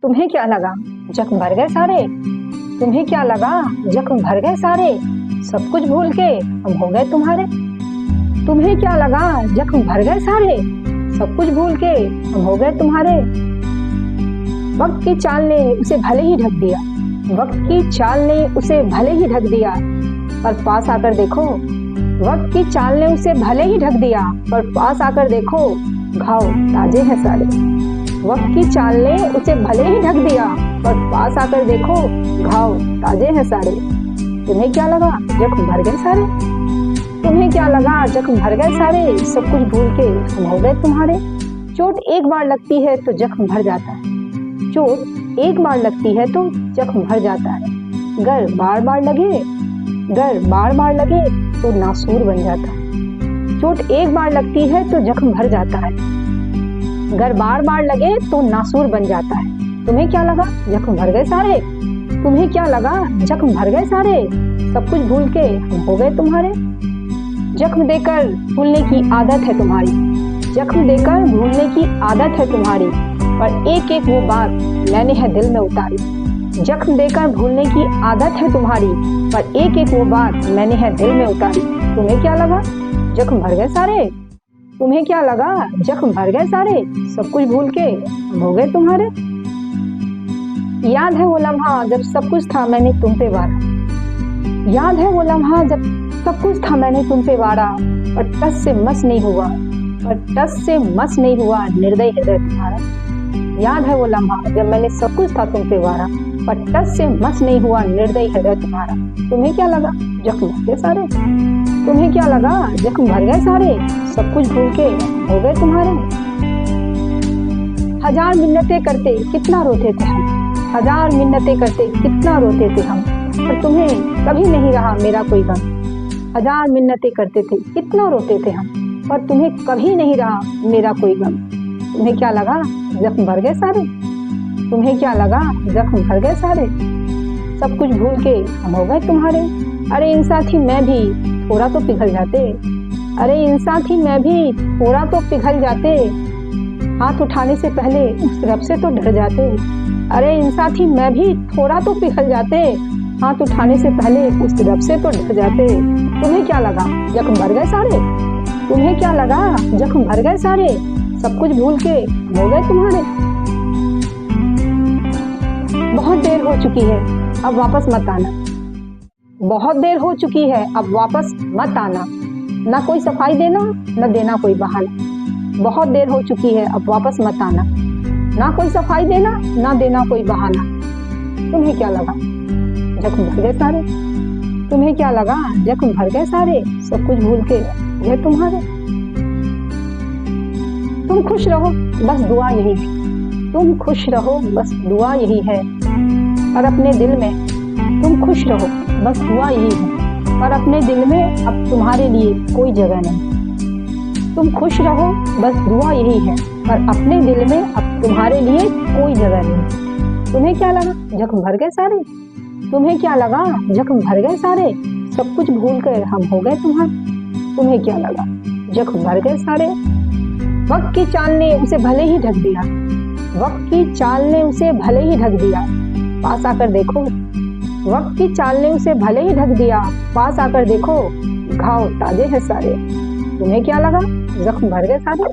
तुम्हें क्या लगा जख्म भर गए सारे। तुम्हें क्या लगा जख्म भर गए सारे, सब कुछ भूल के हम हो गए तुम्हारे। तुम्हें क्या लगा जख्म भर गए सारे, सब कुछ भूल के हम हो गए तुम्हारे। वक्त की चाल ने उसे भले ही ढक दिया, वक्त की चाल ने उसे भले ही ढक दिया, पर पास आकर देखो। वक्त की चाल ने उसे भले ही ढक दिया, पर पास आकर देखो घाव ताजे हैं सारे। वक्त की चाल ने उसे भले ही ढक दिया, पर पास आकर देखो घाव ताजे हैं सारे। तुम्हें क्या लगा जख्म भर गए सारे। तुम्हें क्या लगा जख्म भर गए सारे, सब कुछ भूल के हम हो गए तुम्हारे। चोट एक बार लगती है तो जख्म भर जाता है, चोट एक बार लगती है तो जख्म भर जाता है। गर बार बार लगे, गर बार बार लगे तो नासूर बन जाता है। चोट एक बार लगती है तो जख्म भर जाता है, गर बार बार लगे तो नासूर बन जाता है। तुम्हें क्या लगा जख्म भर गए सारे। तुम्हें क्या लगा जख्म भर गए सारे, सब कुछ भूल के हम हो गए तुम्हारे। जख्म देकर भूलने की आदत है तुम्हारी, जख्म देकर भूलने की आदत है तुम्हारी, पर एक एक वो बात मैंने है दिल में उतारी। जख्म देकर भूलने की आदत है तुम्हारी, पर एक एक वो बात मैंने है दिल में उतारी। तुम्हें क्या लगा जख्म भर गए सारे। तुम्हें क्या लगा जख्म भर गए सारे, सब कुछ भूल के हम हो गए तुम्हारे। याद है वो लम्हा जब सब कुछ था मैंने तुम पे वारा, याद है वो लम्हा जब सब कुछ था मैंने तुम पे वारा, पर टस से मस नहीं हुआ, पर टस से मस नहीं हुआ निर्दय हृदय तुम्हारा। याद है वो लम्हा जब मैंने सब कुछ था तुम पे वारा, पर टस से मस नहीं हुआ निर्दय हृदय तुम्हारा। तुम्हें क्या लगा जख्म भर गए सारे। तुम्हें क्या लगा जख्म भर गए सारे, सब कुछ भूल के हो गए तुम्हारे। हजार मिन्नतें करते कितना रोते थे हम, हजार मिन्नतें करते कितना रोते थे हम, पर तुम्हें कभी नहीं रहा मेरा कोई गम। हजार मिन्नतें करते थे कितना रोते थे हम, पर तुम्हें कभी नहीं रहा मेरा कोई गम। तुम्हें क्या लगा जख्म भर गए सारे। तुम्हें क्या लगा जख्म भर गए सारे, सब कुछ भूल के हम हो गए तुम्हारे। अरे इंसान थी मैं भी थोड़ा तो पिघल जाते, अरे इंसान थी मैं भी थोड़ा तो पिघल जाते, हाथ उठाने से पहले उस रब से तो डर जाते। अरे इंसान थी मैं भी थोड़ा तो पिघल जाते, हाथ उठाने से पहले उस रब से तो डर जाते। तुम्हें क्या लगा जख्म भर गए सारे। तुम्हें क्या लगा जख्म भर गए सारे, सब कुछ भूल के हो गए तुम्हारे। बहुत देर हो चुकी है अब वापस मत आना, बहुत देर हो चुकी है अब वापस मत आना, ना कोई सफाई देना न देना कोई बहाना। बहुत देर हो चुकी है अब वापस मत आना, ना कोई सफाई देना ना देना कोई बहाना। तुम्हें क्या लगा जख्म भर गए सारे। तुम्हें क्या लगा जख्म भर गए सारे, सब कुछ भूल के गए तुम्हारे। तुम खुश रहो बस दुआ यही है, तुम खुश रहो बस दुआ यही है, और अपने दिल में तुम खुश रहो बस दुआ यही है, पर अपने दिल में अब तुम्हारे लिए कोई जगह नहीं। तुम खुश रहो बस दुआ यही है, पर अपने दिल में अब तुम्हारे लिए कोई जगह नहीं। तुम्हें क्या लगा जख्म भर गए सारे। तुम्हें क्या लगा जख्म भर गए सारे, सब कुछ भूल कर हम हो गए तुम्हारे। तुम्हें क्या लगा जख्म भर गए सारे। वक्त की चाल ने उसे भले ही ढक दिया, वक्त की चाल ने उसे भले ही ढक दिया, पास आकर देखो। वक्त की चाल ने उसे भले ही ढक दिया, पास आकर देखो घाव ताजे हैं सारे। तुम्हें क्या लगा जख्म भर गए सारे।